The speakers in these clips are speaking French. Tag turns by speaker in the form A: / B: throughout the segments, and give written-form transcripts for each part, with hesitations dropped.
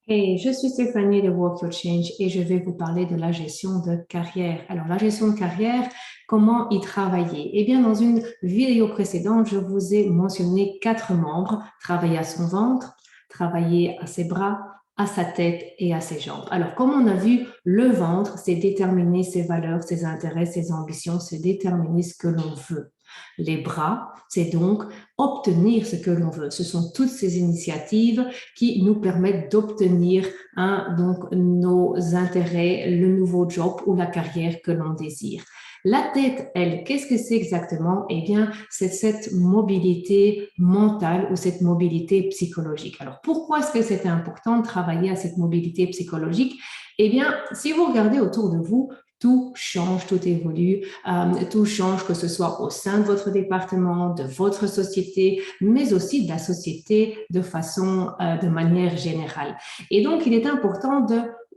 A: Hey, je suis Stéphanie de Work Your Change et je vais vous parler de la gestion de carrière. Alors, la gestion de carrière, comment y travailler? Eh bien, dans une vidéo précédente, je vous ai mentionné 4 membres: travailler à son ventre, travailler à ses bras, à sa tête et à ses jambes. Alors, comme on a vu, le ventre, c'est déterminer ses valeurs, ses intérêts, ses ambitions, c'est déterminer ce que l'on veut. Les bras, c'est donc obtenir ce que l'on veut. Ce sont toutes ces initiatives qui nous permettent d'obtenir donc nos intérêts, le nouveau job ou la carrière que l'on désire. La tête, elle, qu'est-ce que c'est exactement? Eh bien, c'est cette mobilité mentale ou cette mobilité psychologique. Alors, pourquoi est-ce que c'est important de travailler à cette mobilité psychologique? Eh bien, si vous regardez autour de vous, tout change, tout évolue, tout change, que ce soit au sein de votre département, de votre société, mais aussi de la société de manière générale. Et donc, il est important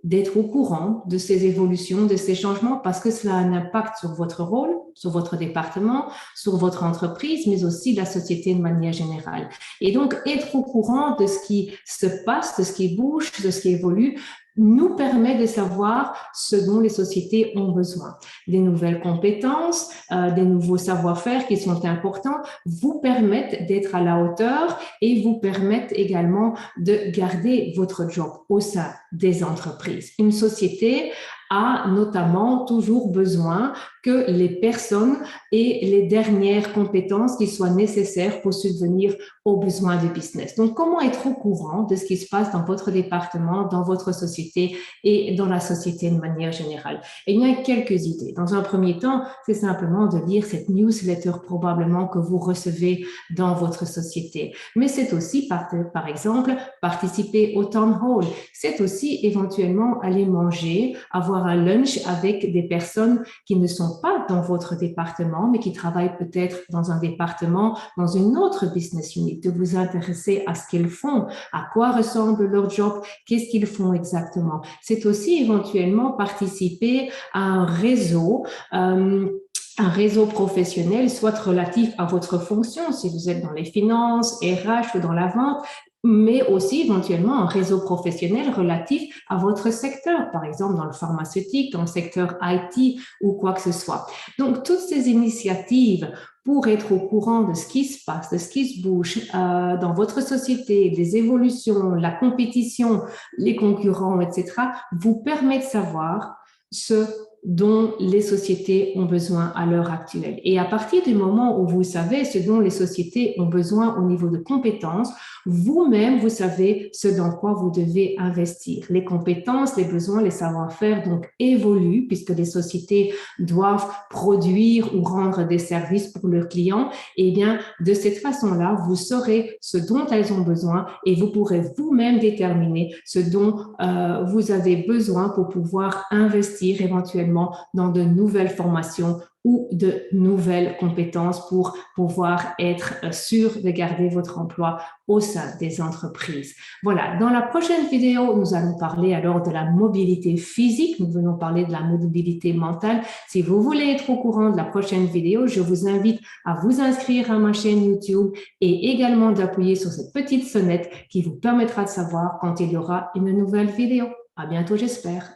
A: d'être au courant de ces évolutions, de ces changements, parce que cela a un impact sur votre rôle, sur votre département, sur votre entreprise, mais aussi la société de manière générale. Et donc, être au courant de ce qui se passe, de ce qui bouge, de ce qui évolue, nous permet de savoir ce dont les sociétés ont besoin. Des nouvelles compétences, des nouveaux savoir-faire qui sont importants, vous permettent d'être à la hauteur et vous permettent également de garder votre job au sein des entreprises. Une société a notamment toujours besoin que les personnes aient les dernières compétences qui soient nécessaires pour subvenir aux besoins du business. Donc, comment être au courant de ce qui se passe dans votre département, dans votre société et dans la société de manière générale? Et il y a quelques idées. Dans un premier temps, c'est simplement de lire cette newsletter probablement que vous recevez dans votre société. Mais c'est aussi, par exemple, participer au town hall. C'est aussi éventuellement aller manger, avoir un lunch avec des personnes qui ne sont pas dans votre département, mais qui travaillent peut-être dans un département, dans une autre business unit, de vous intéresser à ce qu'ils font, à quoi ressemble leur job, qu'est-ce qu'ils font exactement. C'est aussi éventuellement participer à un réseau professionnel, soit relatif à votre fonction, si vous êtes dans les finances, RH ou dans la vente, mais aussi éventuellement un réseau professionnel relatif à votre secteur, par exemple dans le pharmaceutique, dans le secteur IT ou quoi que ce soit. Donc, toutes ces initiatives pour être au courant de ce qui se passe, de ce qui se bouge dans votre société, des évolutions, la compétition, les concurrents, etc., vous permettent de savoir ce dont les sociétés ont besoin à l'heure actuelle. Et à partir du moment où vous savez ce dont les sociétés ont besoin au niveau de compétences, vous-même, vous savez ce dans quoi vous devez investir. Les compétences, les besoins, les savoir-faire donc évoluent puisque les sociétés doivent produire ou rendre des services pour leurs clients. Et bien, de cette façon-là, vous saurez ce dont elles ont besoin et vous pourrez vous-même déterminer ce dont vous avez besoin pour pouvoir investir éventuellement dans de nouvelles formations ou de nouvelles compétences pour pouvoir être sûr de garder votre emploi au sein des entreprises. Voilà, dans la prochaine vidéo, nous allons parler alors de la mobilité physique, nous venons parler de la mobilité mentale. Si vous voulez être au courant de la prochaine vidéo, je vous invite à vous inscrire à ma chaîne YouTube et également d'appuyer sur cette petite sonnette qui vous permettra de savoir quand il y aura une nouvelle vidéo. À bientôt, j'espère.